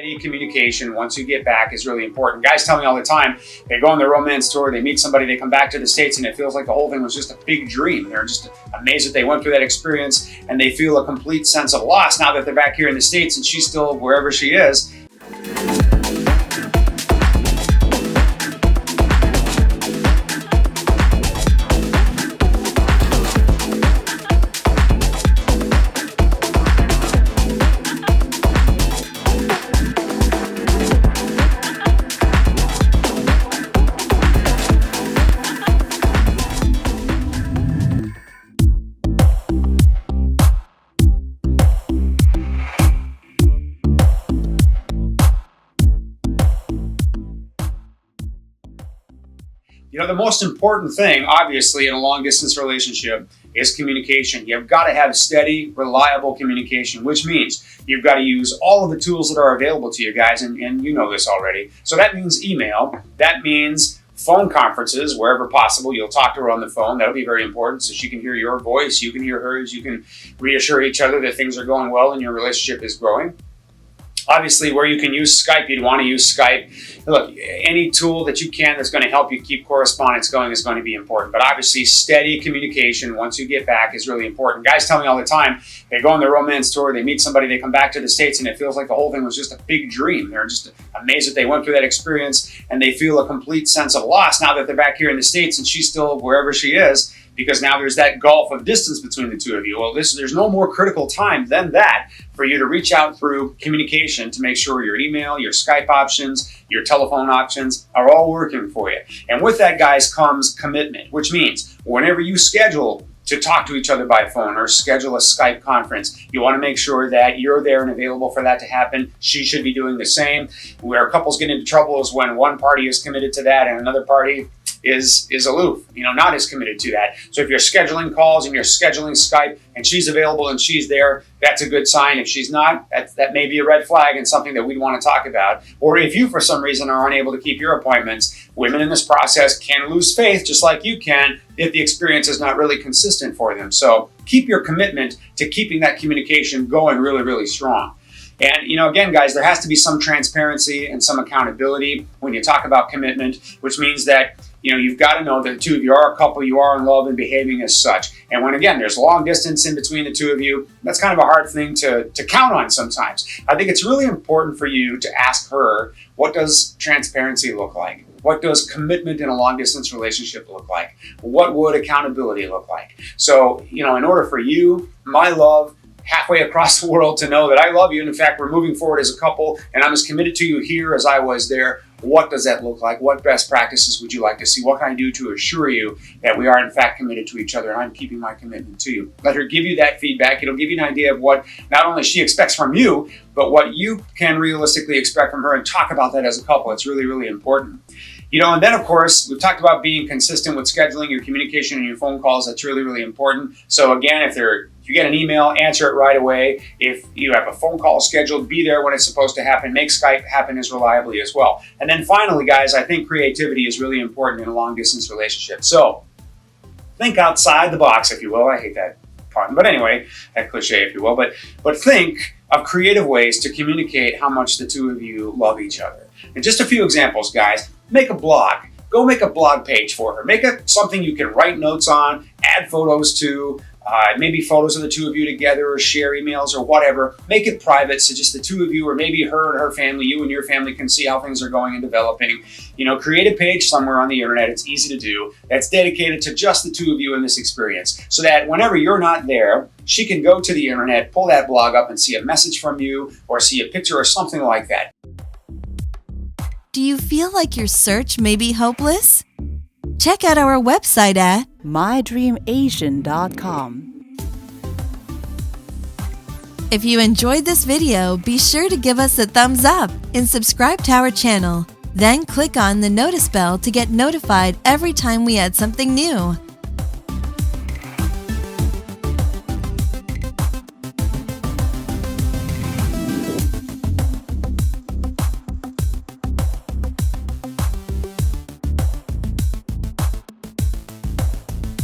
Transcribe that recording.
Steady communication once you get back is really important. Guys tell me all the time, they go on their romance tour, they meet somebody, they come back to the States, and it feels like the whole thing was just a big dream. They're just amazed that they went through that experience, and they feel a complete sense of loss now that they're back here in the States and she's still wherever she is. You know, the most important thing, obviously, in a long-distance relationship is communication. You've got to have steady, reliable communication, which means you've got to use all of the tools that are available to you guys, and you know this already. So that means email. That means phone conferences, wherever possible. You'll talk to her on the phone. That'll be very important so she can hear your voice. You can hear hers. You can reassure each other that things are going well and your relationship is growing. Obviously, where you can use Skype, you'd want to use Skype. Look, any tool that you can that's going to help you keep correspondence going is going to be important. But obviously, steady communication once you get back is really important. Guys tell me all the time, they go on their romance tour, they meet somebody, they come back to the States, and it feels like the whole thing was just a big dream. They're just amazed that they went through that experience, and they feel a complete sense of loss now that they're back here in the States and she's still wherever she is, because now there's that gulf of distance between the two of you. Well, there's no more critical time than that for you to reach out through communication to make sure your email, your Skype options, your telephone options are all working for you. And with that, guys, comes commitment, which means whenever you schedule to talk to each other by phone or schedule a Skype conference, you want to make sure that you're there and available for that to happen. She should be doing the same. Where couples get into trouble is when one party is committed to that and another party is aloof, not as committed to that. So if you're scheduling calls and you're scheduling Skype and she's available and she's there, that's a good sign. If she's not, that may be a red flag and something that we'd want to talk about. Or if you, for some reason, are unable to keep your appointments, women in this process can lose faith just like you can if the experience is not really consistent for them. So keep your commitment to keeping that communication going really, really strong. And, again, guys, there has to be some transparency and some accountability when you talk about commitment, which means that, you've got to know that the two of you are a couple, you are in love and behaving as such. And when, again, there's long distance in between the two of you, that's kind of a hard thing to count on sometimes. I think it's really important for you to ask her, what does transparency look like? What does commitment in a long distance relationship look like? What would accountability look like? So, in order for you, my love, halfway across the world to know that I love you, and in fact, we're moving forward as a couple, and I'm as committed to you here as I was there. What does that look like? What best practices would you like to see? What can I do to assure you that we are in fact committed to each other and I'm keeping my commitment to you? Let her give you that feedback. It'll give you an idea of what not only she expects from you, but what you can realistically expect from her, and talk about that as a couple. It's really, really important. And then, of course, we've talked about being consistent with scheduling your communication and your phone calls. That's really, really important. So again, if you get an email, answer it right away. If you have a phone call scheduled, be there when it's supposed to happen. Make Skype happen as reliably as well. And then finally, guys, I think creativity is really important in a long-distance relationship. So think outside the box, if you will. I hate that pun, but anyway, that cliche, if you will. But think of creative ways to communicate how much the two of you love each other. And just a few examples, guys. Make a blog. Go make a blog page for her. Make it something you can write notes on, add photos to, maybe photos of the two of you together, or share emails or whatever. Make it private so just the two of you, or maybe her and her family, you and your family, can see how things are going and developing. Create a page somewhere on the internet. It's easy to do. That's dedicated to just the two of you in this experience, so that whenever you're not there, she can go to the internet, pull that blog up and see a message from you, or see a picture or something like that. Do you feel like your search may be hopeless? Check out our website at mydreamasian.com. If you enjoyed this video, be sure to give us a thumbs up and subscribe to our channel. Then click on the notice bell to get notified every time we add something new.